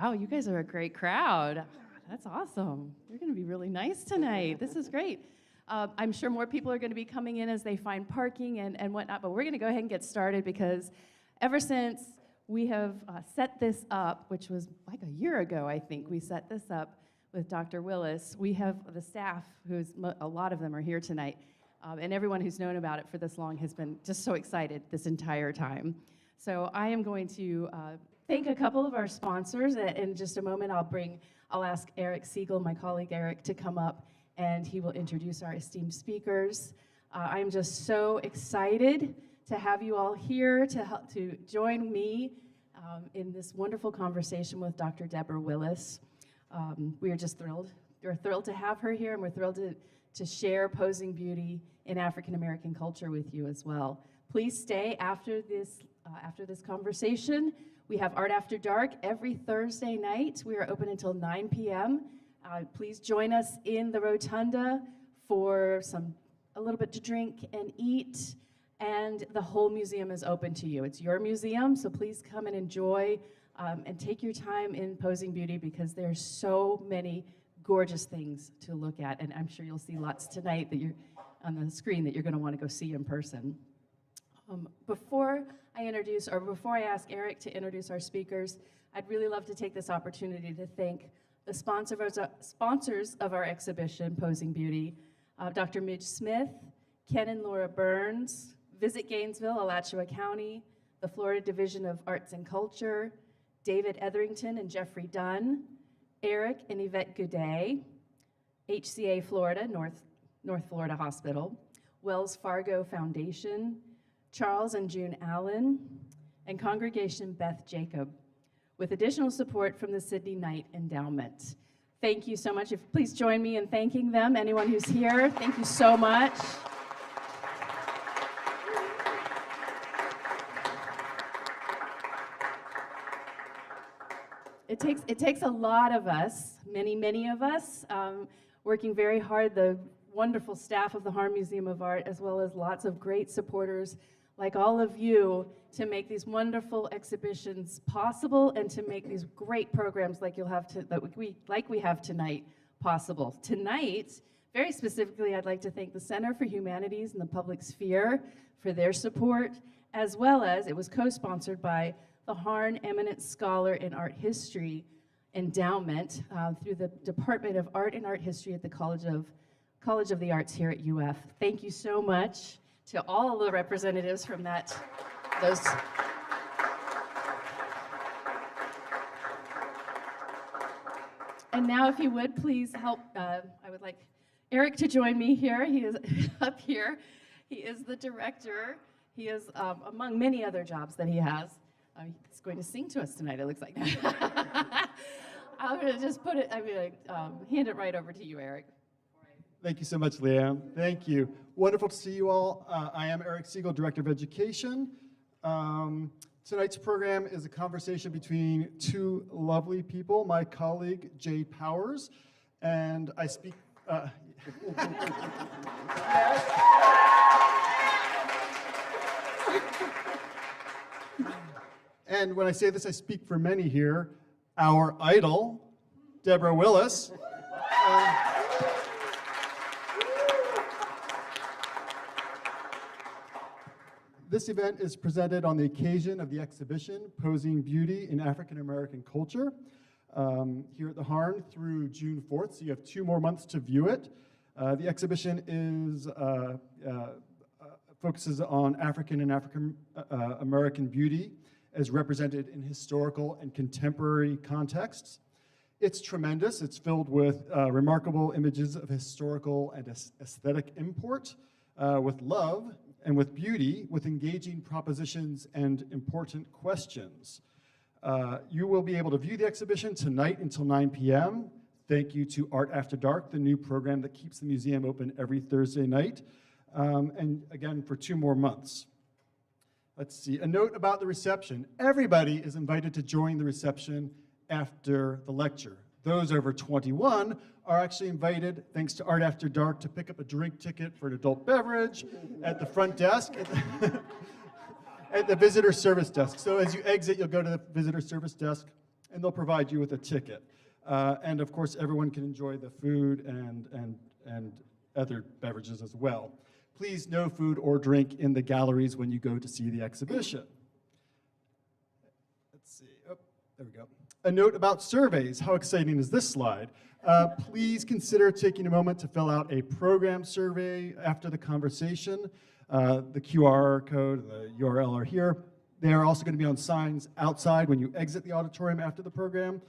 Wow, you guys are a great crowd. That's awesome. You're going to be really nice tonight. This is great. I'm sure more people are going to be coming in as they find parking and whatnot, but we're going to go ahead and get started because ever since we have set this up, which was like a year ago, I think, we set this up with Dr. Willis. We have the staff, a lot of them are here tonight, and everyone who's known about it for this long has been just so excited this entire time. So I am going to thank a couple of our sponsors. In just a moment, I'll ask Eric Siegel, my colleague Eric, to come up, and he will introduce our esteemed speakers. I'm just so excited to have you all here to join me in this wonderful conversation with Dr. Deborah Willis. We are just thrilled. We're thrilled to have her here, and we're thrilled to share posing beauty in African American culture with you as well. Please stay after this conversation. We have Art After Dark every Thursday night. We are open until 9 p.m. Please join us in the rotunda for a little bit to drink and eat, and the whole museum is open to you. It's your museum, so please come and enjoy and take your time in posing beauty because there's so many gorgeous things to look at, and I'm sure you'll see lots tonight that you're on the screen that you're going to want to go see in person. Before I ask Eric to introduce our speakers, I'd really love to take this opportunity to thank the sponsors of our exhibition, Posing Beauty, Dr. Midge Smith, Ken and Laura Burns, Visit Gainesville, Alachua County, the Florida Division of Arts and Culture, David Etherington and Jeffrey Dunn, Eric and Yvette Goudet, HCA Florida, North Florida Hospital, Wells Fargo Foundation, Charles and June Allen, and Congregation Beth Jacob, with additional support from the Sidney Knight Endowment. Thank you so much. Please join me in thanking them. Anyone who's here, thank you so much. It takes a lot of us, many of us, working very hard, the wonderful staff of the Harn Museum of Art, as well as lots of great supporters like all of you, to make these wonderful exhibitions possible and to make these great programs like we have tonight possible. Tonight, very specifically, I'd like to thank the Center for Humanities and the Public Sphere for their support, as well as it was co-sponsored by the Harn Eminent Scholar in Art History Endowment through the Department of Art and Art History at the College of the Arts here at UF. Thank you so much to all the representatives from those. And now, if you would, please help, I would like Eric to join me here. He is up here. He is the director. He is, among many other jobs that he has, he's going to sing to us tonight, it looks like. I'm going to just hand it right over to you, Eric. Thank you so much, Leanne. Thank you. Wonderful to see you all. I am Eric Siegel, Director of Education. Tonight's program is a conversation between two lovely people, my colleague, Jade Powers, and I speak... And when I say this, I speak for many here. Our idol, Deborah Willis. This event is presented on the occasion of the exhibition, Posing Beauty in African American Culture, here at the Harn through June 4th, so you have 2 more months to view it. The exhibition focuses on African and African American beauty as represented in historical and contemporary contexts. It's tremendous. It's filled with remarkable images of historical and aesthetic import, with love and with beauty, with engaging propositions and important questions. You will be able to view the exhibition tonight until 9 p.m. Thank you to Art After Dark, the new program that keeps the museum open every Thursday night, and again for 2 more months. Let's see, a note about the reception. Everybody is invited to join the reception after the lecture. Those over 21 are actually invited, thanks to Art After Dark, to pick up a drink ticket for an adult beverage at the front desk, at the visitor service desk. So as you exit, you'll go to the visitor service desk, and they'll provide you with a ticket. And of course, everyone can enjoy the food and other beverages as well. Please, no food or drink in the galleries when you go to see the exhibition. Let's see, oh, there we go. A note about surveys. How exciting is this slide? Please consider taking a moment to fill out a program survey after the conversation. The QR code, the URL are here. They are also going to be on signs outside when you exit the auditorium after the program.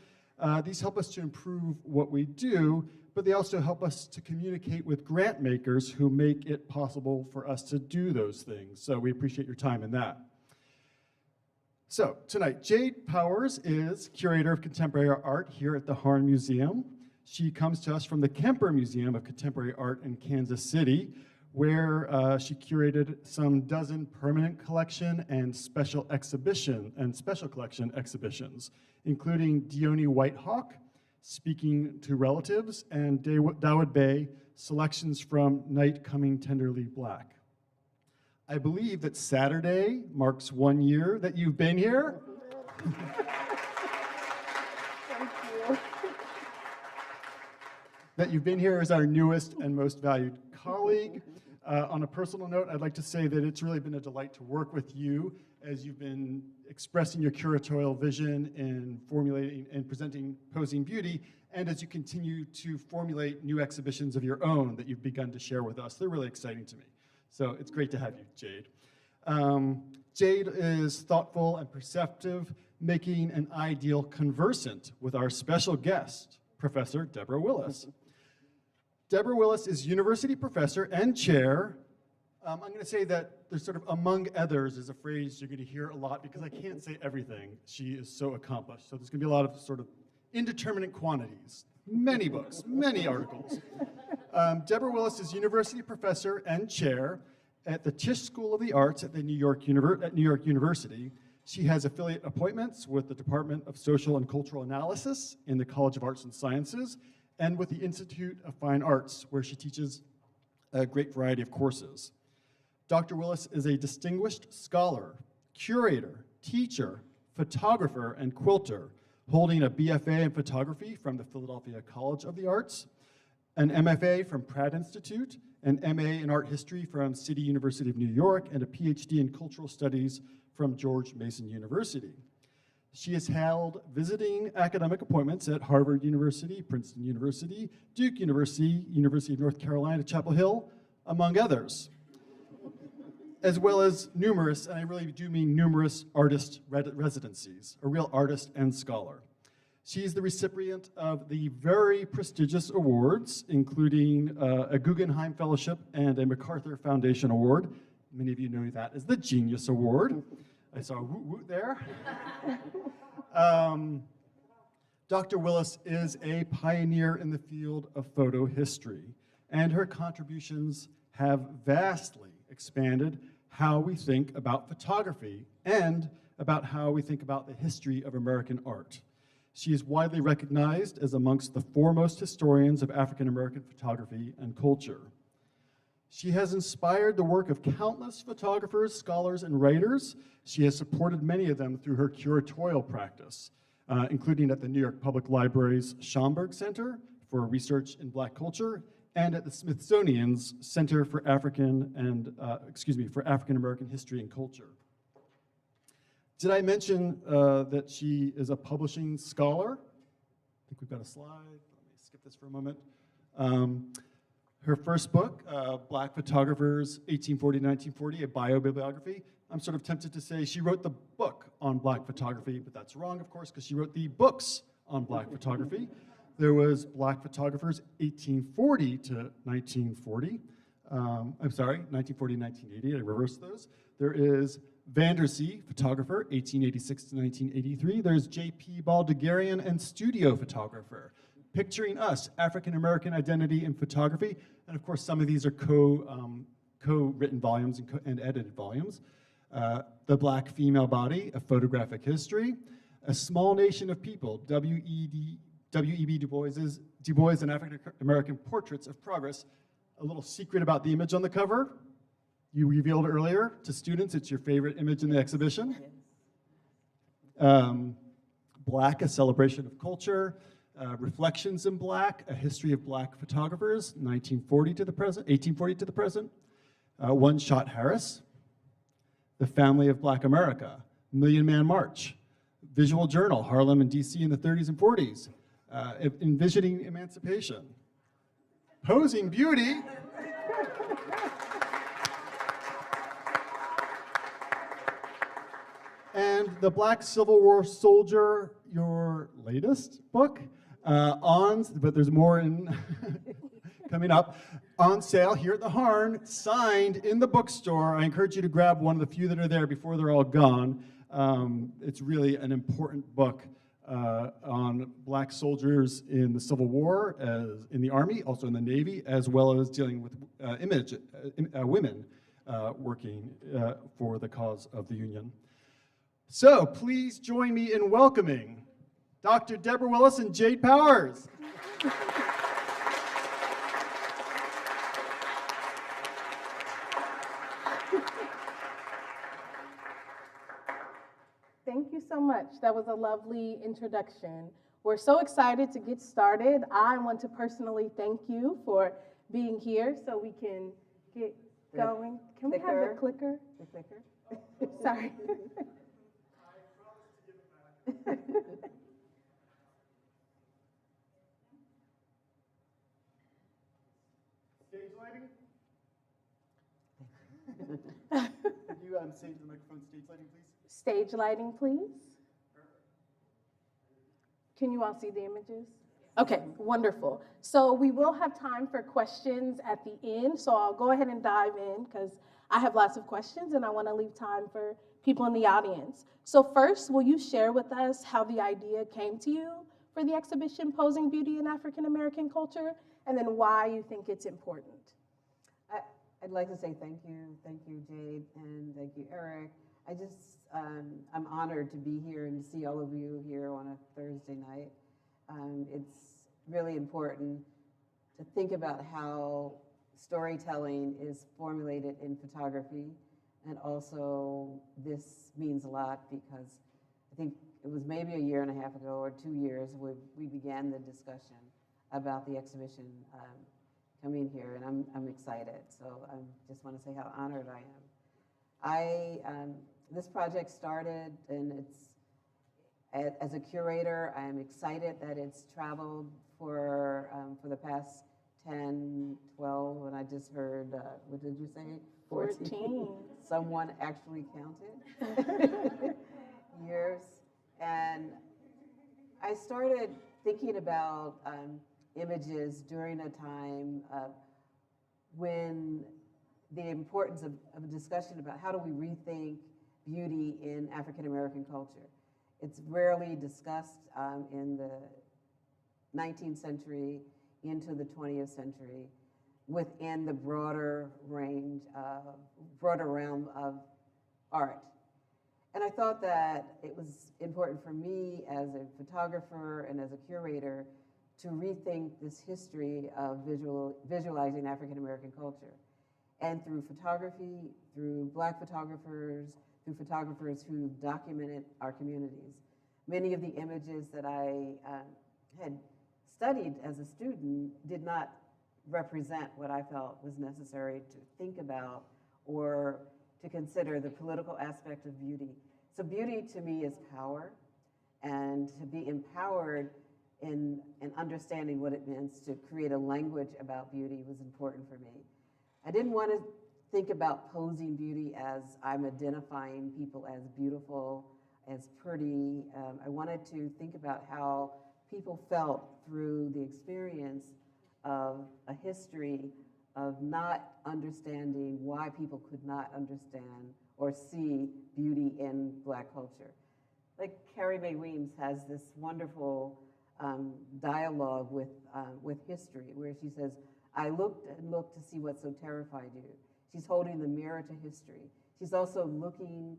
These help us to improve what we do, but they also help us to communicate with grant makers who make it possible for us to do those things. So we appreciate your time in that. So tonight, Jade Powers is Curator of Contemporary Art here at the Harn Museum. She comes to us from the Kemper Museum of Contemporary Art in Kansas City, where she curated some dozen permanent collection and special collection exhibitions, including Dione Whitehawk, Speaking to Relatives, and Dawood Bay, selections from Night Coming Tenderly Black. I believe that Saturday marks 1 year that you've been here. Thank you. That you've been here as our newest and most valued colleague. On a personal note, I'd like to say that it's really been a delight to work with you as you've been expressing your curatorial vision and formulating and presenting Posing Beauty, and as you continue to formulate new exhibitions of your own that you've begun to share with us. They're really exciting to me. So it's great to have you, Jade. Jade is thoughtful and perceptive, making an ideal conversant with our special guest, Professor Deborah Willis. Deborah Willis is university professor and chair. I'm going to say that there's sort of among others is a phrase you're going to hear a lot because I can't say everything. She is so accomplished. So there's going to be a lot of sort of indeterminate quantities, many books, many articles. Deborah Willis is university professor and chair at the Tisch School of the Arts at New York University. She has affiliate appointments with the Department of Social and Cultural Analysis in the College of Arts and Sciences and with the Institute of Fine Arts, where she teaches a great variety of courses. Dr. Willis is a distinguished scholar, curator, teacher, photographer, and quilter, holding a BFA in photography from the Philadelphia College of the Arts, an MFA from Pratt Institute, an MA in art history from City University of New York, and a PhD in cultural studies from George Mason University. She has held visiting academic appointments at Harvard University, Princeton University, Duke University, University of North Carolina, Chapel Hill, among others, as well as numerous, and I really do mean numerous, artist residencies, a real artist and scholar. She's the recipient of the very prestigious awards, including a Guggenheim Fellowship and a MacArthur Foundation Award. Many of you know that as the Genius Award. I saw a woot woot there. Dr. Willis is a pioneer in the field of photo history, and her contributions have vastly expanded how we think about photography and about how we think about the history of American art. She is widely recognized as amongst the foremost historians of African American photography and culture. She has inspired the work of countless photographers, scholars, and writers. She has supported many of them through her curatorial practice, including at the New York Public Library's Schomburg Center for Research in Black Culture and at the Smithsonian's Center for African American History and Culture. Did I mention that she is a publishing scholar? I think we've got a slide. Let me skip this for a moment. Her first book, Black Photographers, 1840-1940, a biobibliography. I'm sort of tempted to say she wrote the book on Black photography, but that's wrong, of course, because she wrote the books on Black photography. There was Black Photographers, 1840 to 1940. 1940-1980, I reversed those. There is Vandersea, photographer, 1886 to 1983. There's J.P. Baldegarian and studio photographer, Picturing Us, African American Identity in Photography. And of course, some of these are co-written volumes and edited volumes. The Black Female Body, A Photographic History. A Small Nation of People, W.E.B. Du Bois and African American Portraits of Progress. A little secret about the image on the cover. You revealed earlier to students it's your favorite image in the exhibition. Black, A Celebration of Culture, Reflections in Black, A History of Black Photographers, 1940 to the present, 1840 to the present, One Shot Harris, The Family of Black America, Million Man March, Visual Journal, Harlem and DC in the 30s and 40s, Envisioning Emancipation, Posing Beauty, and The Black Civil War Soldier, your latest book, but there's more in coming up, on sale here at the Harn, signed in the bookstore. I encourage you to grab one of the few that are there before they're all gone. It's really an important book on Black soldiers in the Civil War, in the Army, also in the Navy, as well as dealing with women working for the cause of the Union. So please join me in welcoming Dr. Deborah Willis and Jade Powers. Thank you so much. That was a lovely introduction. We're so excited to get started. I want to personally thank you for being here so we can get going. Can we have the clicker? The clicker? Sorry. Stage lighting? Could you say to the microphone, stage lighting, please? Stage lighting, please. Can you all see the images? Okay, wonderful. So we will have time for questions at the end, so I'll go ahead and dive in because I have lots of questions and I want to leave time for people in the audience. So first, will you share with us how the idea came to you for the exhibition Posing Beauty in African American Culture, and then why you think it's important? I'd like to say thank you, Jade, and thank you, Eric. I'm honored to be here and to see all of you here on a Thursday night. It's really important to think about how storytelling is formulated in photography, and also this means a lot because I think it was maybe a year and a half ago or 2 years we began the discussion about the exhibition coming here, and I'm excited. So I just want to say how honored I am. This project started, and as a curator, I'm excited that it's traveled for the past 10, 12, and I just heard, what did you say? 14. Someone actually counted years. And I started thinking about images during a time when the importance of a discussion about how do we rethink beauty in African American culture. It's rarely discussed in the 19th century into the 20th century within the broader realm of art. And I thought that it was important for me as a photographer and as a curator to rethink this history of visualizing African American culture. And through photography, through Black photographers, through photographers who documented our communities. Many of the images that I had studied as a student did not represent what I felt was necessary to think about or to consider the political aspect of beauty. So beauty to me is power, and to be empowered in understanding what it means to create a language about beauty was important for me. I didn't want to think about posing beauty as I'm identifying people as beautiful, as pretty. I wanted to think about how people felt through the experience of a history of not understanding why people could not understand or see beauty in Black culture. Like Carrie Mae Weems has this wonderful dialogue with history where she says, I looked and looked to see what so terrified you. She's holding the mirror to history. She's also looking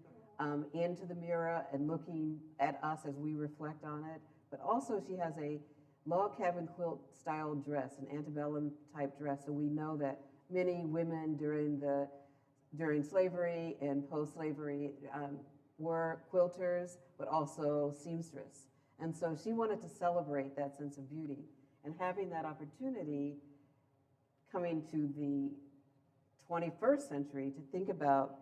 into the mirror and looking at us as we reflect on it. But also she has a log cabin quilt style dress, an antebellum type dress. So we know that many women during slavery and post-slavery were quilters, but also seamstress. And so she wanted to celebrate that sense of beauty. And having that opportunity coming to the 21st century to think about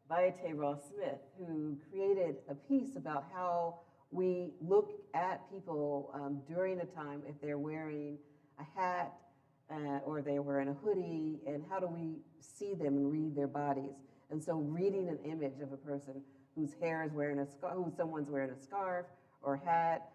Violet Ross Smith, who created a piece about how we look at people during a time if they're wearing a hat or they're wearing a hoodie, and how do we see them and read their bodies. And so reading an image of a person whose hair is wearing a scarf, who someone's wearing a scarf or hat,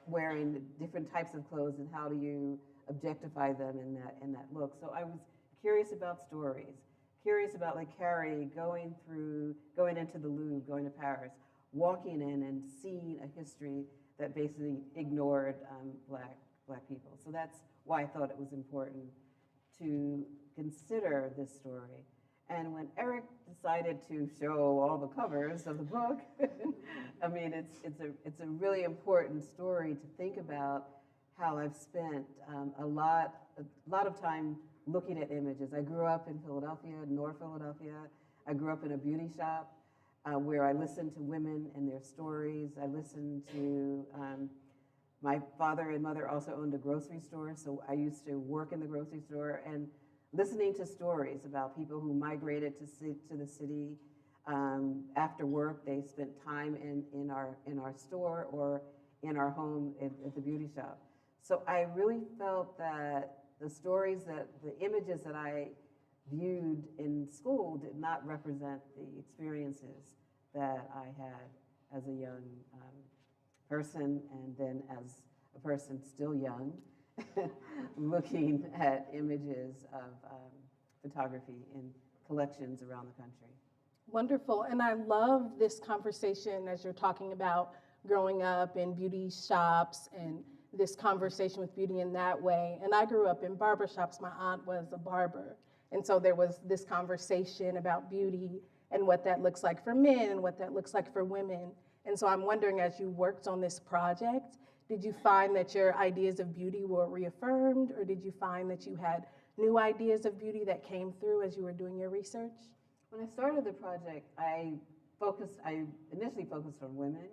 wearing different types of clothes, and how do you objectify them in that look. So I was curious about stories, curious about like Carrie going into the Louvre, going to Paris, walking in and seeing a history that basically ignored black people. So that's why I thought it was important to consider this story. And when Eric decided to show all the covers of the book, I mean, it's a really important story to think about how I've spent a lot of time looking at images. I grew up in Philadelphia, North Philadelphia. I grew up in a beauty shop where I listened to women and their stories. I listened to, my father and mother also owned a grocery store, so I used to work in the grocery store and listening to stories about people who migrated to the city. After work, they spent time in our store or in our home at the beauty shop. So I really felt that the images that I viewed in school did not represent the experiences that I had as a young person, and then as a person still young, looking at images of photography in collections around the country. Wonderful. And I love this conversation as you're talking about growing up in beauty shops and this conversation with beauty in that way. And I grew up in barbershops. My aunt was a barber. And so there was this conversation about beauty and what that looks like for men and what that looks like for women. And so I'm wondering, as you worked on this project, did you find that your ideas of beauty were reaffirmed, or did you find that you had new ideas of beauty that came through as you were doing your research? When I started the project, I initially focused on women,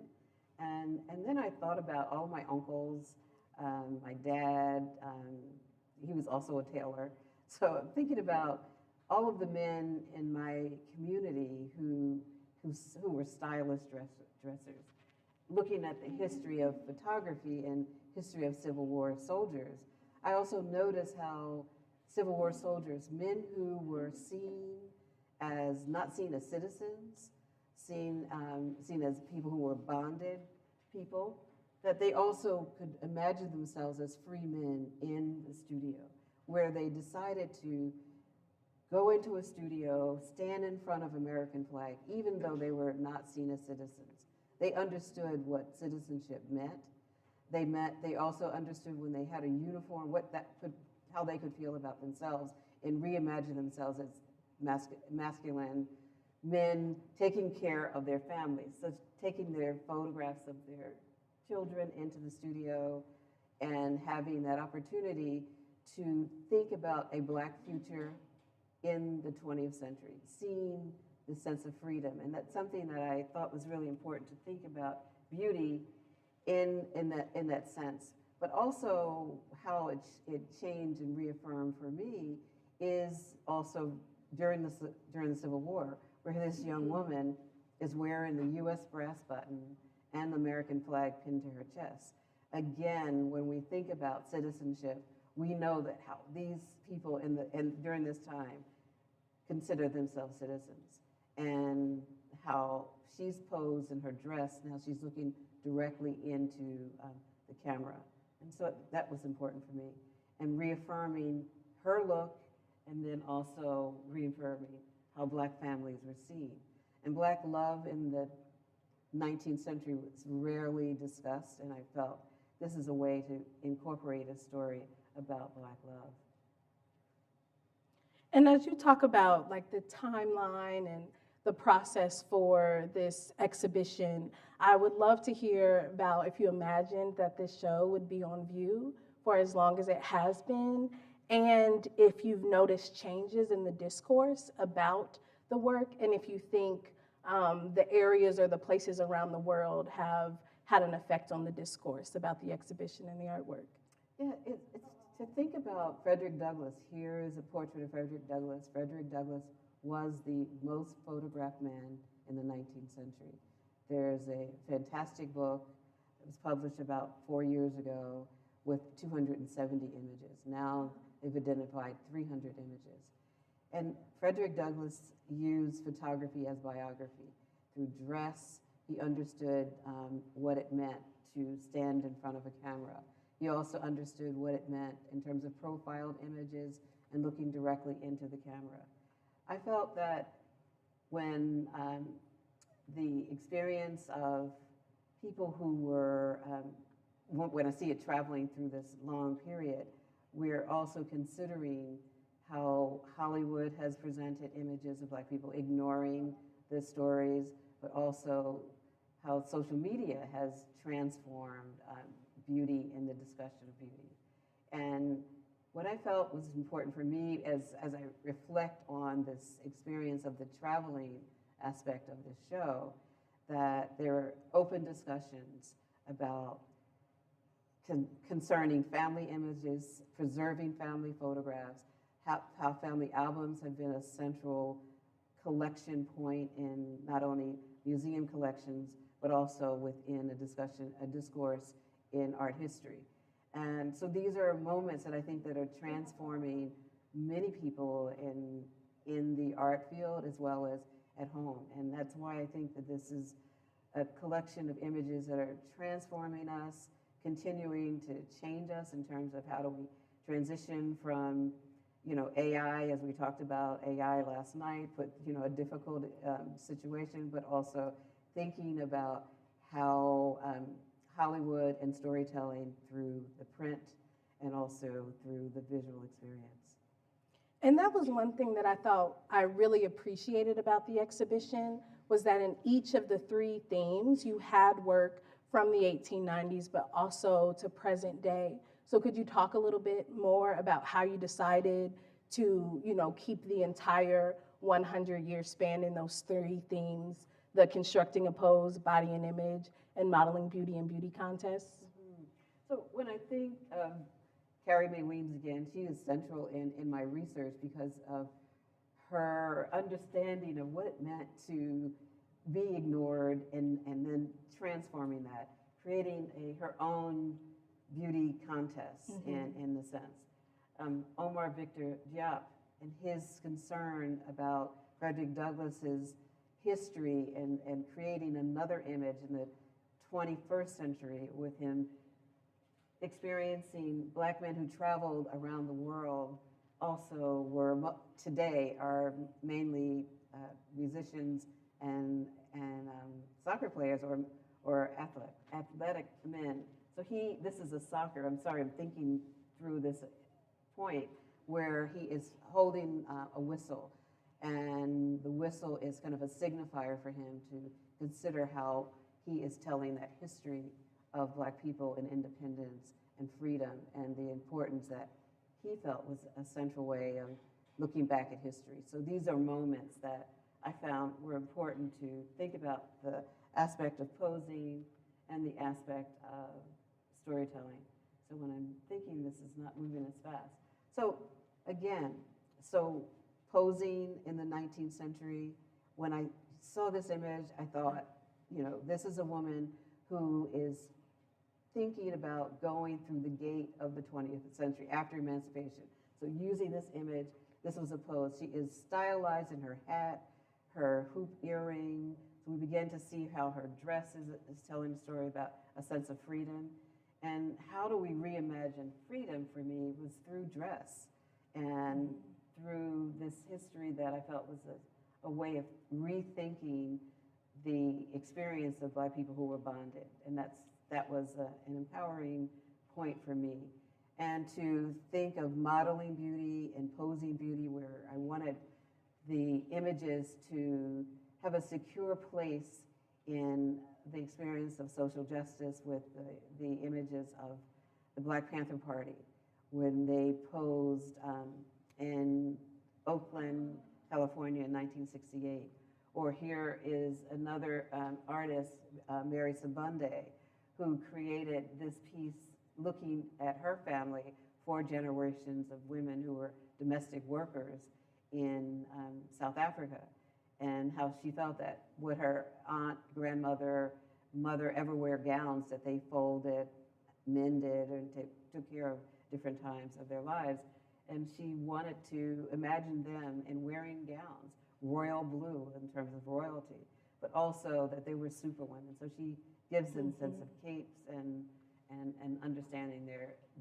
and then I thought about all my uncles, my dad, he was also a tailor. So I'm thinking about all of the men in my community who were stylish dressers, looking at the history of photography and history of Civil War soldiers. I also noticed how Civil War soldiers, men who were not seen as citizens, seen as people who were bonded people, that they also could imagine themselves as free men in the studio, where they decided to go into a studio, stand in front of American flag, even though they were not seen as citizens. They understood what citizenship meant. They also understood when they had a uniform, how they could feel about themselves and reimagine themselves as masculine men taking care of their families, so taking their photographs of their children into the studio and having that opportunity to think about a Black future in the 20th century, seeing the sense of freedom. And that's something that I thought was really important to think about beauty in that sense. But also how it changed and reaffirmed for me is also during the Civil War, where this young woman is wearing the U.S. brass button and the American flag pinned to her chest. Again, when we think about citizenship, we know that how these people during this time consider themselves citizens, and how she's posed in her dress, and how she's looking directly into the camera. And so that was important for me, and reaffirming her look, and then also reaffirming how Black families were seen. And Black love in the 19th century was rarely discussed, and I felt this is a way to incorporate a story about Black love. And as you talk about like the timeline and the process for this exhibition, I would love to hear about if you imagined that this show would be on view for as long as it has been, and if you've noticed changes in the discourse about the work, and if you think the areas or the places around the world have had an effect on the discourse about the exhibition and the artwork. Yeah, it's to think about Frederick Douglass. Here is a portrait of Frederick Douglass. Frederick Douglass was the most photographed man in the 19th century. There's a fantastic book that was published about 4 years ago with 270 images. Now they've identified 300 images. And Frederick Douglass used photography as biography. Through dress, he understood what it meant to stand in front of a camera. He also understood what it meant in terms of profiled images and looking directly into the camera. I felt that when the experience of people who were, when I see it traveling through this long period, we're also considering how Hollywood has presented images of Black people, ignoring the stories, but also how social media has transformed beauty in the discussion of beauty. And what I felt was important for me as I reflect on this experience of the traveling aspect of this show, that there were open discussions about concerning family images, preserving family photographs, how family albums have been a central collection point in not only museum collections, but also within a discourse in art history. And so these are moments that I think that are transforming many people in the art field as well as at home. And that's why I think that this is a collection of images that are transforming us, continuing to change us in terms of how do we transition from, AI, as we talked about AI last night, put, a difficult situation, but also thinking about how Hollywood and storytelling through the print and also through the visual experience. And that was one thing that I thought I really appreciated about the exhibition, was that in each of the 3 themes, you had work from the 1890s, but also to present day. So could you talk a little bit more about how you decided to, keep the entire 100-year span in those 3 themes, the constructing a pose, body and image, and modeling beauty and beauty contests? Mm-hmm. So when I think of Carrie Mae Weems again, she is central in my research because of her understanding of what it meant to be ignored and then transforming that, creating her own beauty contest in the sense. Omar Victor Diop and his concern about Frederick Douglass's history and creating another image in the 21st century with him experiencing Black men who traveled around the world, also today are mainly musicians and soccer players or athletic men. So this is a soccer, I'm sorry, I'm thinking through this point where he is holding a whistle, and the whistle is kind of a signifier for him to consider how he is telling that history of Black people and independence and freedom and the importance that he felt was a central way of looking back at history. So these are moments that I found were important to think about, the aspect of posing and the aspect of storytelling. So when I'm thinking, this is not moving as fast. So again, posing in the 19th century, when I saw this image, I thought, this is a woman who is thinking about going through the gate of the 20th century after emancipation. So using this image, this was a pose. She is stylized in her hat, her hoop earring. So we begin to see how her dress is telling a story about a sense of freedom. And how do we reimagine freedom for me was through dress and through this history that I felt was a way of rethinking the experience of Black people who were bonded. And that was an empowering point for me. And to think of modeling beauty and posing beauty, where I wanted the images to have a secure place in the experience of social justice with the images of the Black Panther Party when they posed in Oakland, California in 1968. Or here is another artist, Mary Sabunde, who created this piece looking at her family, 4 generations of women who were domestic workers in South Africa, and how she felt that would her aunt, grandmother, mother ever wear gowns that they folded, mended, and took care of different times of their lives. And she wanted to imagine them in wearing gowns, royal blue in terms of royalty, but also that they were superwomen. So she gives them a sense of capes and understanding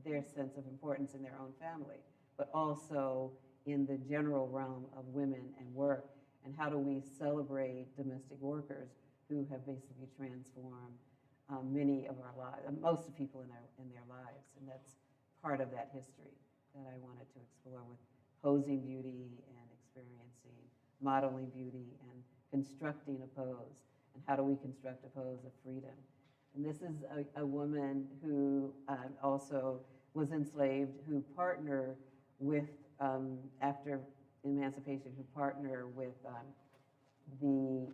their sense of importance in their own family, but also in the general realm of women and work. And how do we celebrate domestic workers who have basically transformed many of our lives, most of people in their lives. And that's part of that history that I wanted to explore with posing beauty and experiencing modeling beauty and constructing a pose. And how do we construct a pose of freedom? And this is a woman who also was enslaved, who partnered with, after emancipation, who partnered with the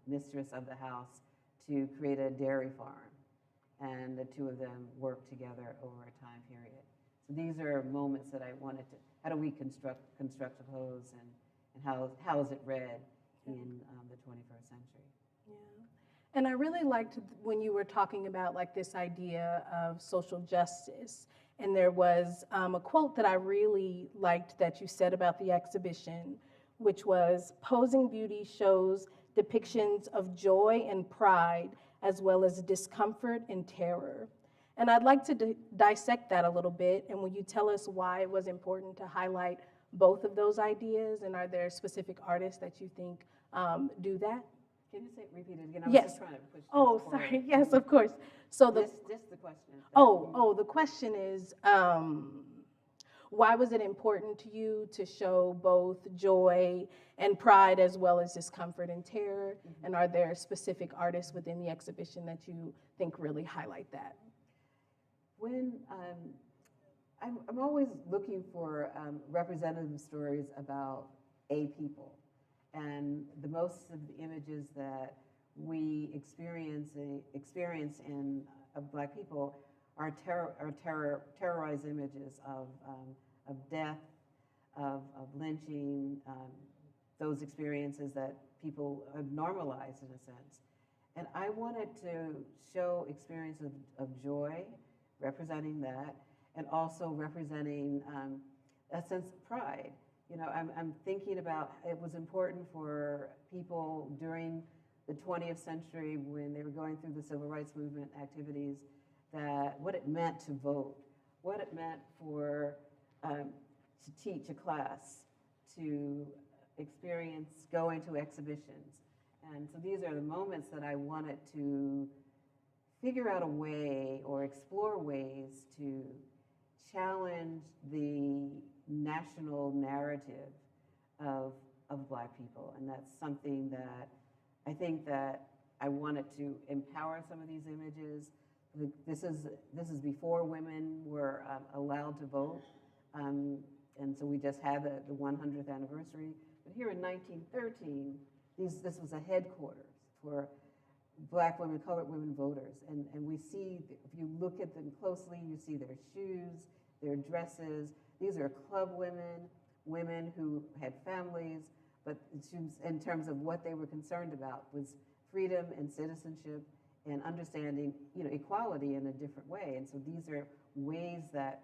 mistress of the house to create a dairy farm. And the two of them worked together over a time period. So these are moments that I wanted to, how do we construct a pose, and how is it read in the 21st century? Yeah. And I really liked when you were talking about like this idea of social justice. And there was a quote that I really liked that you said about the exhibition, which was, "Posing beauty shows depictions of joy and pride, as well as discomfort and terror." And I'd like to dissect that a little bit. And will you tell us why it was important to highlight both of those ideas? And are there specific artists that you think do that? Can you repeat it again? I was Yes. just trying to push this Oh, forward. sorry. Yes, of course. So the Just the question. the question is, why was it important to you to show both joy and pride as well as discomfort and terror? Mm-hmm. And are there specific artists within the exhibition that you think really highlight that? When I'm always looking for representative stories about a people, and the most of the images that we experience in of Black people are terrorized images of death, of lynching, those experiences that people have normalized in a sense. And I wanted to show experience of joy, representing that, and also representing a sense of pride. You know, I'm thinking about, it was important for people during the 20th century when they were going through the civil rights movement activities, that what it meant to vote, what it meant for to teach a class, to experience going to exhibitions. And so these are the moments that I wanted to figure out a way or explore ways to challenge the national narrative of Black people. And that's something that I think that I wanted to empower some of these images. This is before women were allowed to vote. And so we just had the 100th anniversary. But here in 1913, this was a headquarters for Black women, colored women voters. And we see, if you look at them closely, you see their shoes, their dresses. These are club women who had families, but in terms of what they were concerned about was freedom and citizenship and understanding, you know, equality in a different way. And so these are ways that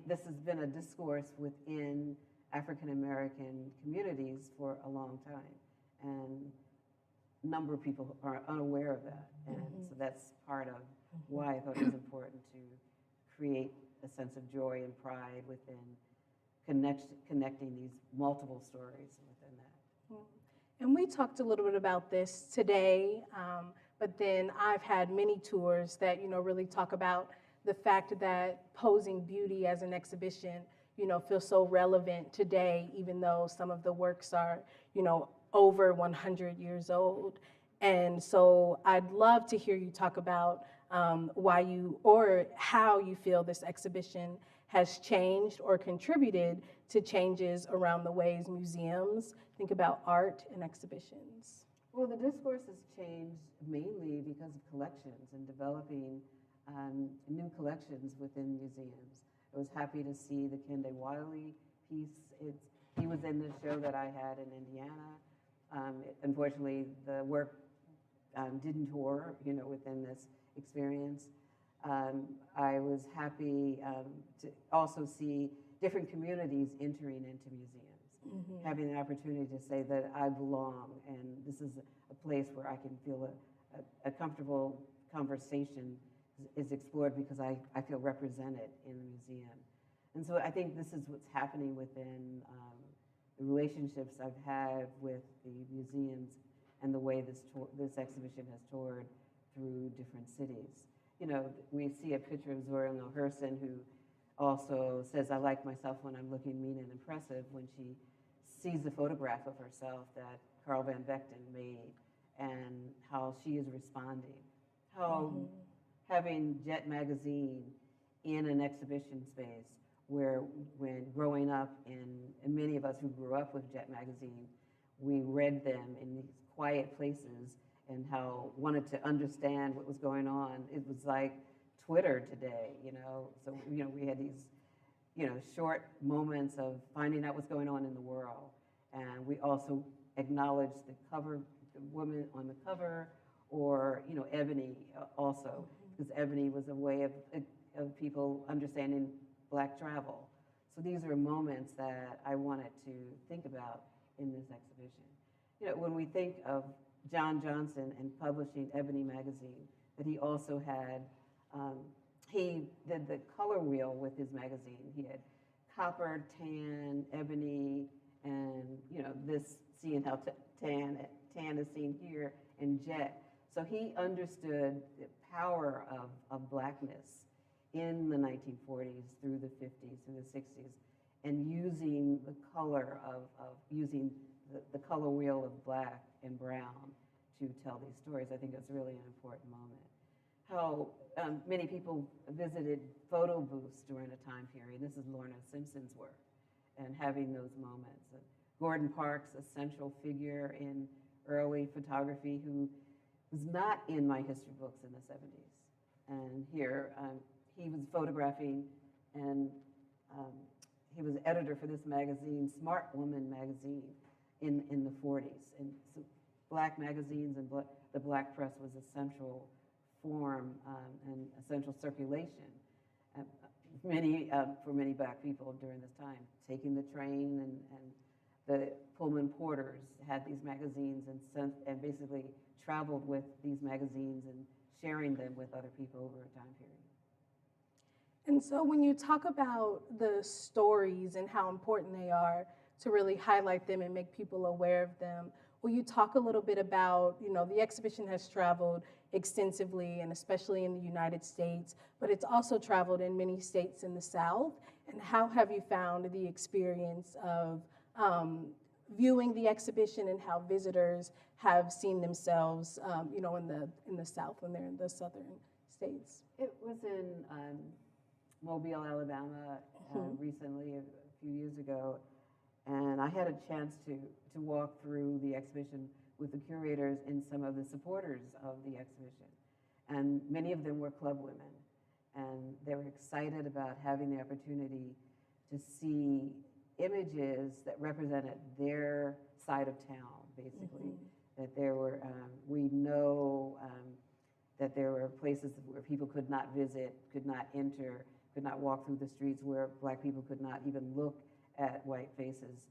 this has been a discourse within African American communities for a long time. And a number of people are unaware of that. And so that's part of why I thought it was important to create a sense of joy and pride within connecting these multiple stories within that. And we talked a little bit about this today, but then I've had many tours that, you know, really talk about the fact that posing beauty as an exhibition, you know, feels so relevant today, even though some of the works are, you know, over 100 years old. And so I'd love to hear you talk about why you, or how you feel this exhibition has changed or contributed to changes around the ways museums think about art and exhibitions. Well, the discourse has changed mainly because of collections and developing new collections within museums. I was happy to see the Kende Wiley piece. He was in the show that I had in Indiana. Unfortunately, the work didn't tour, within this experience. I was happy to also see different communities entering into museums, having the opportunity to say that I belong, and this is a place where I can feel a comfortable conversation is explored because I feel represented in the museum. And so I think this is what's happening within the relationships I've had with the museums and the way this exhibition has toured through different cities. We see a picture of Zora Neale Hurston, who also says, I like myself when I'm looking mean and impressive, when she sees a photograph of herself that Carl Van Vechten made and how she is responding. How having Jet magazine in an exhibition space where when growing up and many of us who grew up with Jet magazine, we read them in these quiet places and how wanted to understand what was going on. It was like Twitter today, So, we had these, short moments of finding out what's going on in the world. And we also acknowledged the cover, the woman on the cover, or, Ebony also, because Ebony was a way of people understanding Black travel. So these are moments that I wanted to think about in this exhibition. When we think of John Johnson and publishing Ebony magazine, that he also had, he did the color wheel with his magazine. He had copper, tan, ebony, and seeing how tan is seen here, and jet. So he understood the power of Blackness in the 1940s through the 50s, through the 60s, and using the color using the color wheel of black and brown to tell these stories. I think it's really an important moment. How many people visited photo booths during a time period. This is Lorna Simpson's work, and having those moments. Gordon Parks, a central figure in early photography, who was not in my history books in the 70s. And here, he was photographing, and he was editor for this magazine, Smart Woman magazine, in the 40s. And so Black magazines and the Black press was a central form and a central circulation for many Black people during this time. Taking the train and the Pullman porters had these magazines and basically traveled with these magazines and sharing them with other people over a time period. And so when you talk about the stories and how important they are to really highlight them and make people aware of them, will you talk a little bit about, the exhibition has traveled extensively, and especially in the United States, but it's also traveled in many states in the South. And how have you found the experience of viewing the exhibition, and how visitors have seen themselves, in the South when they're in the southern states? It was in Mobile, Alabama, recently, a few years ago, and I had a chance to walk through the exhibition with the curators and some of the supporters of the exhibition. And many of them were club women, and they were excited about having the opportunity to see images that represented their side of town, basically. That there were, we know that there were places where people could not visit, could not enter, could not walk through the streets, where Black people could not even look at white faces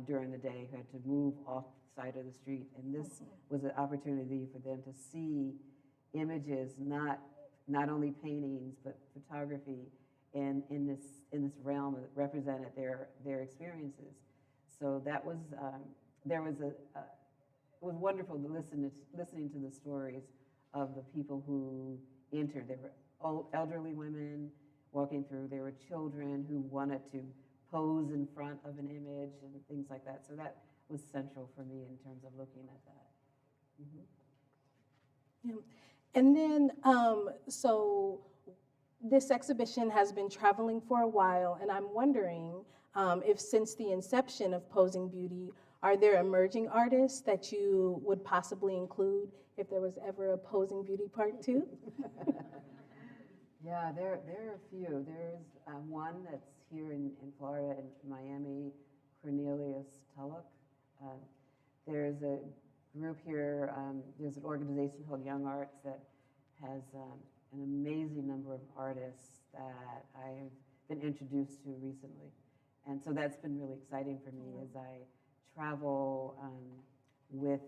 during the day, who had to move off the side of the street. And this was an opportunity for them to see images, not only paintings, but photography in this realm that represented their experiences. So that was it was wonderful to listening to the stories of the people who entered. There were elderly women walking through. There were children who wanted to pose in front of an image and things like that. So that was central for me in terms of looking at that. Yeah. And then, so this exhibition has been traveling for a while, and I'm wondering if since the inception of Posing Beauty, are there emerging artists that you would possibly include if there was ever a Posing Beauty Part 2? Yeah, there are a few. There's one that's here in Florida, in Miami, Cornelius Tulloch. There's a group here, there's an organization called Young Arts that has an amazing number of artists that I've been introduced to recently. And so that's been really exciting for me as I travel with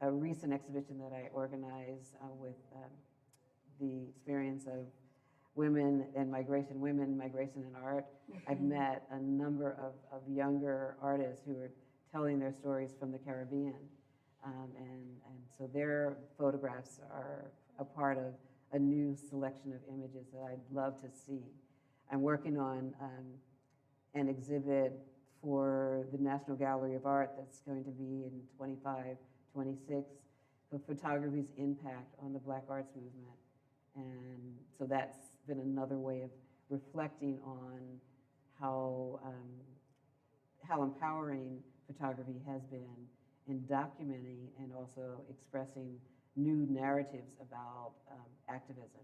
a recent exhibition that I organized with the experience of women and migration, migration and art. I've met a number of younger artists who are telling their stories from the Caribbean. And so their photographs are a part of a new selection of images that I'd love to see. I'm working on an exhibit for the National Gallery of Art that's going to be in 25, 26, for photography's impact on the Black arts movement. And so that's been another way of reflecting on how empowering photography has been in documenting and also expressing new narratives about activism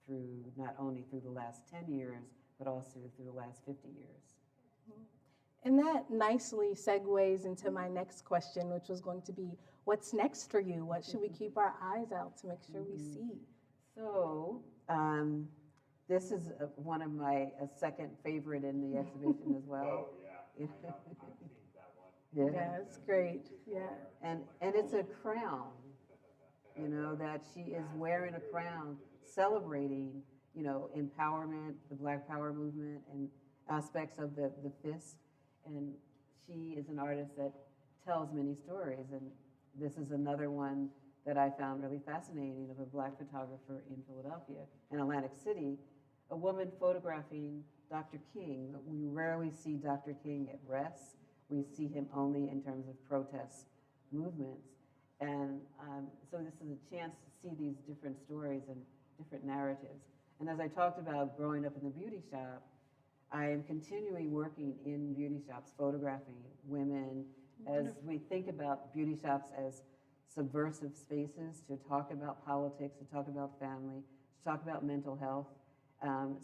through not only through the last 10 years, but also through the last 50 years. And that nicely segues into my next question, which was going to be, what's next for you? What should we keep our eyes out to make sure we see? So this is one of my second favorite in the exhibition as well. Oh, yeah. I haven't seen that Yeah. one. Yeah, it's great. Yeah. And it's a crown, you know, that she is wearing a crown celebrating, you know, empowerment, the Black Power movement, and aspects of the fist. And she is an artist that tells many stories. And this is another one that I found really fascinating of a Black photographer in Philadelphia, in Atlantic City, a woman photographing Dr. King. We rarely see Dr. King at rest. We see him only in terms of protest movements. And so this is a chance to see these different stories and different narratives. And as I talked about growing up in the beauty shop, I am continuing working in beauty shops, photographing women. Wonderful. As we think about beauty shops as subversive spaces to talk about politics, to talk about family, to talk about mental health.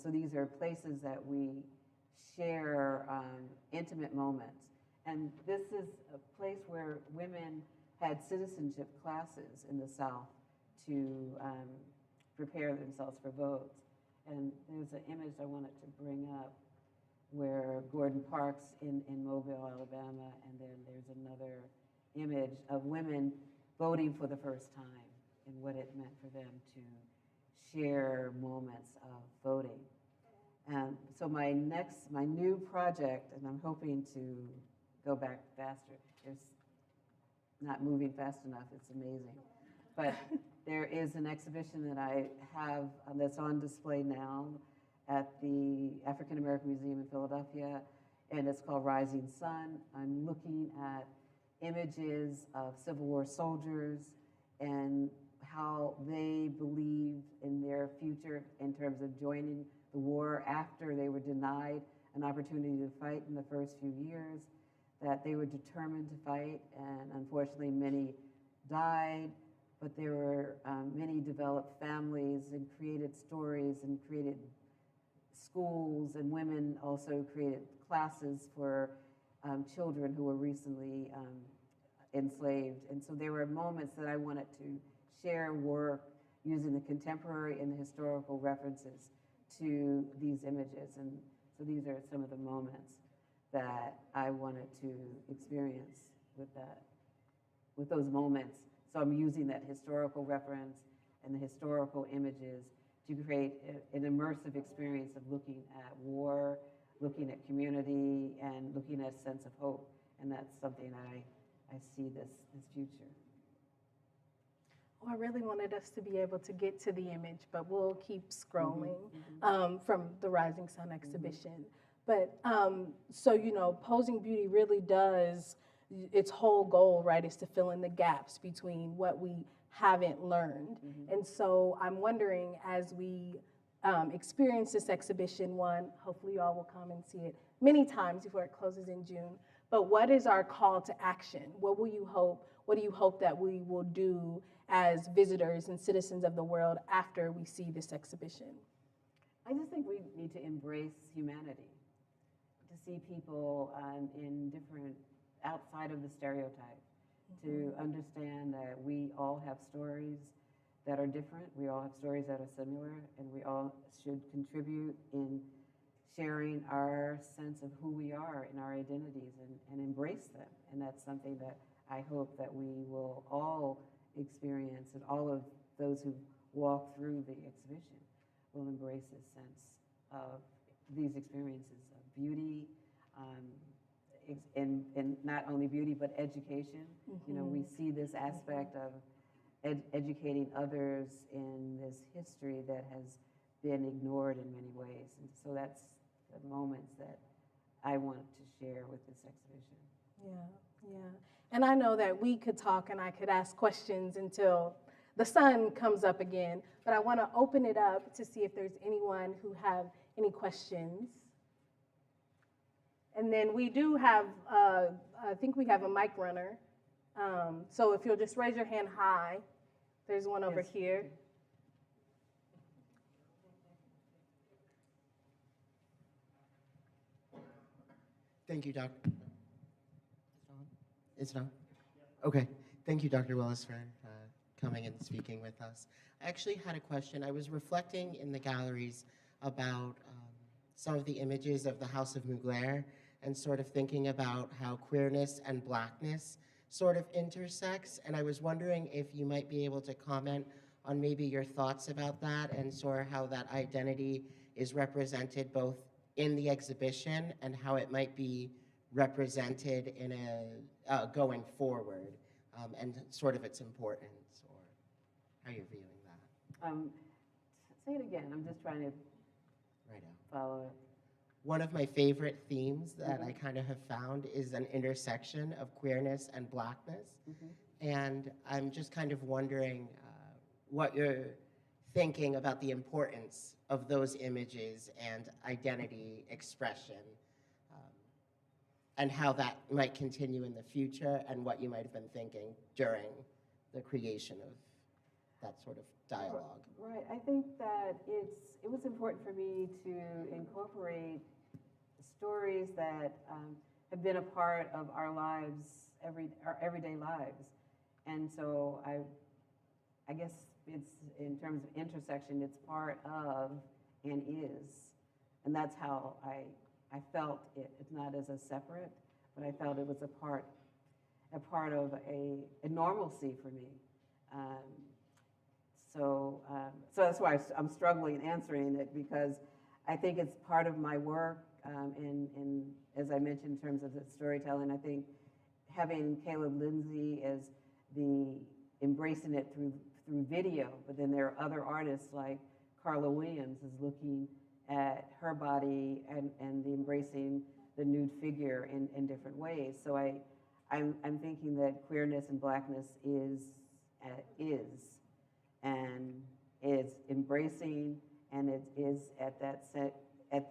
So these are places that we share intimate moments. And this is a place where women had citizenship classes in the South to prepare themselves for votes. And there's an image I wanted to bring up where Gordon Parks in Mobile, Alabama, and then there's another image of women voting for the first time and what it meant for them to share moments of voting. And so my new project, and I'm hoping to go back faster, it's not moving fast enough, it's amazing. But there is an exhibition that I have that's on display now at the African American Museum in Philadelphia, and it's called Rising Sun. I'm looking at images of Civil War soldiers and how they believed in their future in terms of joining the war after they were denied an opportunity to fight in the first few years, that they were determined to fight, and unfortunately many died, but there were many developed families and created stories and created schools, and women also created classes for children who were recently enslaved. And so there were moments that I wanted to share work using the contemporary and the historical references to these images. And so these are some of the moments that I wanted to experience with those moments. So I'm using that historical reference and the historical images to create an immersive experience of looking at war, looking at community, and looking at a sense of hope. And that's something I see this future. Oh, I really wanted us to be able to get to the image, but we'll keep scrolling from the Rising Sun exhibition. But so, you know, Posing Beauty really does, its whole goal, right, is to fill in the gaps between what we haven't learned. And so I'm wondering, as we experience this exhibition, one, hopefully you all will come and see it many times before it closes in June, but what is our call to action? What do you hope that we will do as visitors and citizens of the world after we see this exhibition? I just think we need to embrace humanity, to see people in different, outside of the stereotype, to understand that we all have stories that are different, we all have stories that are similar, and we all should contribute in sharing our sense of who we are and our identities and embrace them. And that's something that I hope that we will all experience, and all of those who walk through the exhibition will embrace this sense of these experiences of beauty, and not only beauty, but education. You know, we see this aspect of educating others in this history that has been ignored in many ways. And so that's the moments that I want to share with this exhibition. Yeah, yeah. And I know that we could talk and I could ask questions until the sun comes up again, but I want to open it up to see if there's anyone who have any questions. And then we do have, I think we have a mic runner. So if you'll just raise your hand high, there's one over here. Thank you, Dr. Is it on? Okay. Thank you, Dr. Willis, for coming and speaking with us. I actually had a question. I was reflecting in the galleries about some of the images of the House of Mugler and sort of thinking about how queerness and blackness sort of intersects. And I was wondering if you might be able to comment on maybe your thoughts about that and sort of how that identity is represented both in the exhibition and how it might be represented in a going forward, and sort of its importance, or how you're viewing that. Say it again. I'm just trying to follow it. One of my favorite themes that I kind of have found is an intersection of queerness and blackness. And I'm just kind of wondering what you're thinking about the importance of those images and identity expression, and how that might continue in the future, and what you might have been thinking during the creation of that sort of dialogue. Right. I think that it was important for me to incorporate stories that have been a part of our lives, our everyday lives. And so I guess it's, in terms of intersection, it's part of and is. And that's how I felt it. It's not as a separate, but I felt it was a part of a normalcy for me. So that's why I'm struggling answering it, because I think it's part of my work. And as I mentioned, in terms of the storytelling, I think having Caleb Lindsay as the embracing it through video, but then there are other artists like Carla Williams is looking at her body and the embracing the nude figure in different ways. So I'm thinking that queerness and blackness is and is embracing, and it is at that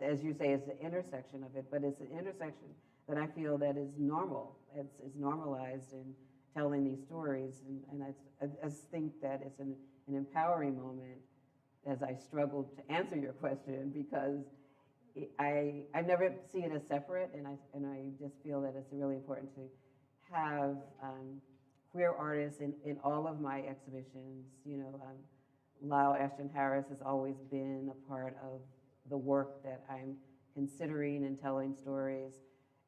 as you say, it's the intersection of it, but it's an intersection that I feel that is normal. It's normalized in telling these stories, and I just think that it's an empowering moment as I struggled to answer your question, because I never see it as separate, and I just feel that it's really important to have queer artists in all of my exhibitions. You know, Lyle Ashton Harris has always been a part of the work that I'm considering and telling stories,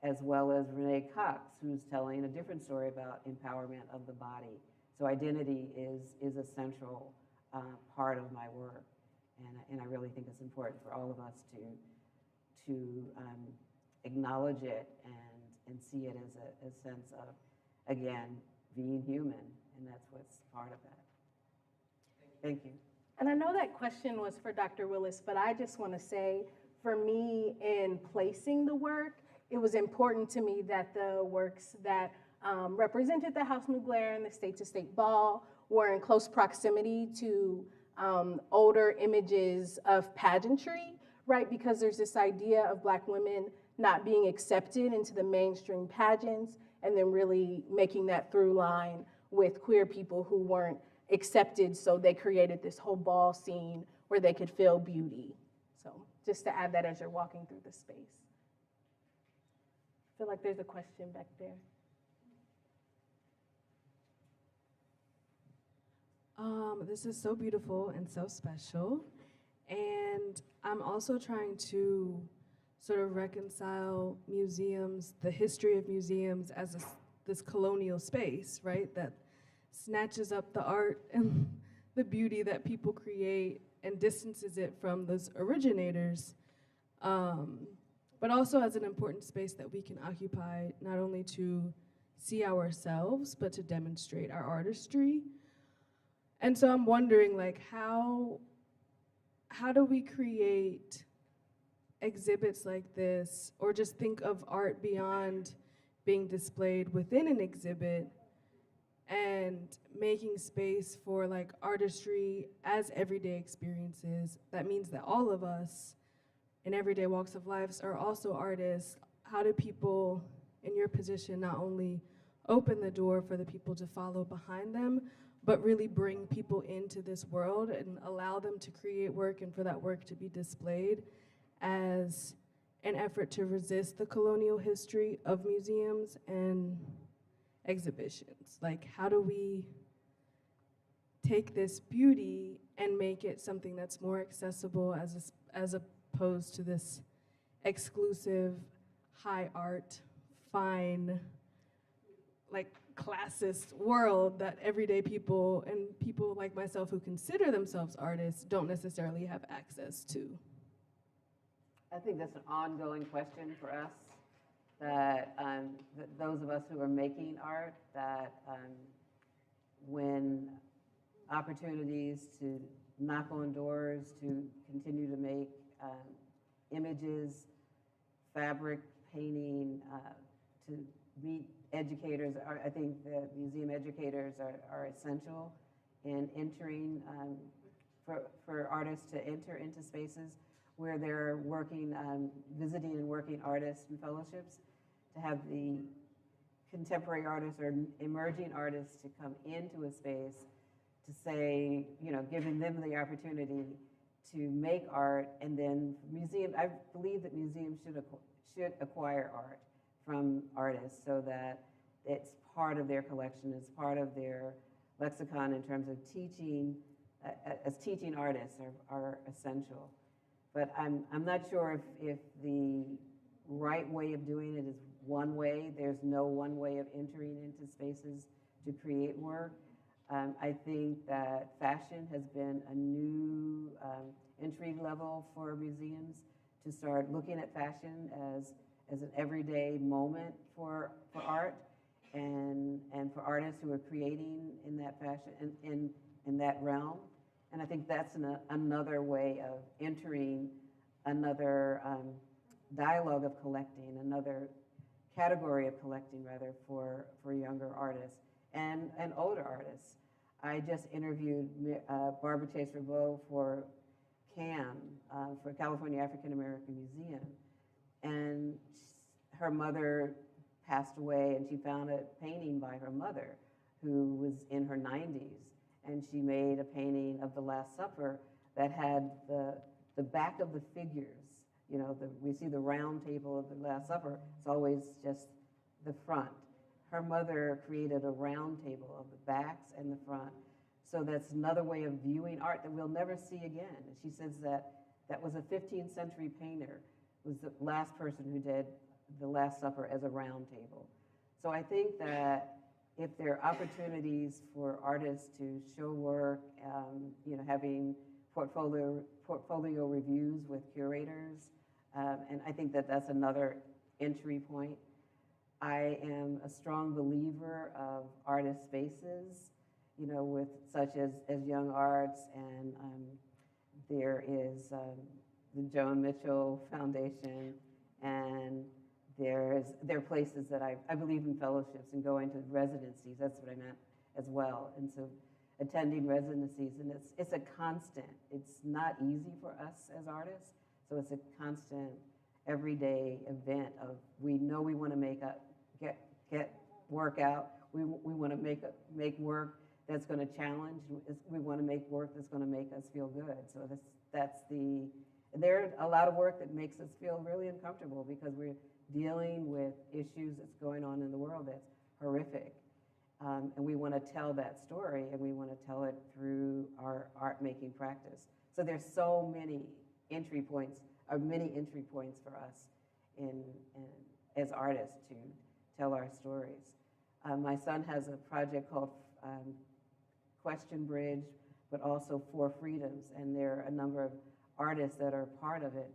as well as Renee Cox, who's telling a different story about empowerment of the body. So identity is a central part of my work, and I really think it's important for all of us to acknowledge it and see it as a sense of, again, being human, and that's what's part of that. Thank you. And I know that question was for Dr. Willis, but I just want to say, for me, in placing the work, it was important to me that the works that represented the House Mugler and the State to State Ball were in close proximity to older images of pageantry, right? Because there's this idea of Black women not being accepted into the mainstream pageants, and then really making that through line with queer people who weren't accepted, so they created this whole ball scene where they could feel beauty. So just to add that as you're walking through the space. I feel like there's a question back there. This is so beautiful and so special. And I'm also trying to sort of reconcile museums, the history of museums as this colonial space, right? That snatches up the art and the beauty that people create and distances it from those originators. But also as an important space that we can occupy, not only to see ourselves, but to demonstrate our artistry. And so I'm wondering, like, how do we create exhibits like this, or just think of art beyond being displayed within an exhibit and making space for like artistry as everyday experiences? That means that all of us in everyday walks of life are also artists. How do people in your position not only open the door for the people to follow behind them, but really bring people into this world and allow them to create work and for that work to be displayed as an effort to resist the colonial history of museums and exhibitions? Like, how do we take this beauty and make it something that's more accessible as opposed to this exclusive, high art, fine, like classist world that everyday people and people like myself who consider themselves artists don't necessarily have access to? I think that's an ongoing question for us, that those of us who are making art, that when opportunities to knock on doors, to continue to make images, fabric, painting, to meet educators, I think the museum educators are essential in entering, for artists to enter into spaces where they're working, visiting and working artists and fellowships, to have the contemporary artists or emerging artists to come into a space to say, you know, giving them the opportunity to make art. And then I believe that museums should acquire art from artists so that it's part of their collection, it's part of their lexicon in terms of teaching, as teaching artists are essential. But I'm not sure if the right way of doing it is one way. There's no one way of entering into spaces to create work. I think that fashion has been a new entry level for museums to start looking at fashion as an everyday moment for art and for artists who are creating in that fashion, in that realm. And I think that's another way of entering another dialogue of collecting, another category of collecting, rather, for younger artists and older artists. I just interviewed Barbara Chase Rabo for CAM, for California African American Museum. And her mother passed away, and she found a painting by her mother, who was in her 90s. And she made a painting of the Last Supper that had the back of the figures. You know, we see the round table of the Last Supper. It's always just the front. Her mother created a round table of the backs and the front. So that's another way of viewing art that we'll never see again. And she says that was a 15th century painter, was the last person who did the Last Supper as a round table. So I think that if there are opportunities for artists to show work, you know, having portfolio reviews with curators, and I think that that's another entry point. I am a strong believer of artist spaces, you know, with such as Young Arts, and there is the Joan Mitchell Foundation, and there are places that I believe in fellowships and going to residencies. That's what I meant as well. And so attending residencies, and it's a constant. It's not easy for us as artists, so it's a constant everyday event of, we know we want to get work out. We want to make work that's going to challenge. We want to make work that's going to make us feel good. So that's the there's a lot of work that makes us feel really uncomfortable because we're dealing with issues that's going on in the world that's horrific. And we want to tell that story, and we want to tell it through our art-making practice. So there's so many entry points, or many entry points for us as artists to tell our stories. My son has a project called Question Bridge, but also Four Freedoms, and there are a number of artists that are part of it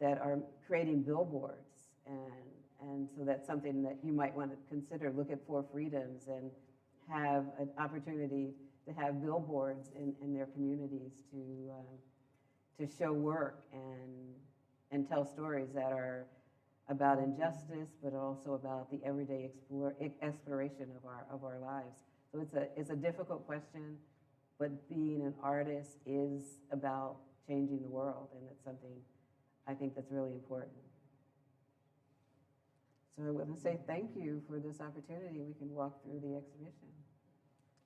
that are creating billboards, and so that's something that you might want to consider. Look at Four Freedoms and have an opportunity to have billboards in their communities to show work and tell stories that are about injustice, but also about the everyday exploration of our lives. So it's a difficult question, but being an artist is about changing the world, and it's something I think that's really important. So I want to say thank you for this opportunity. We can walk through the exhibition.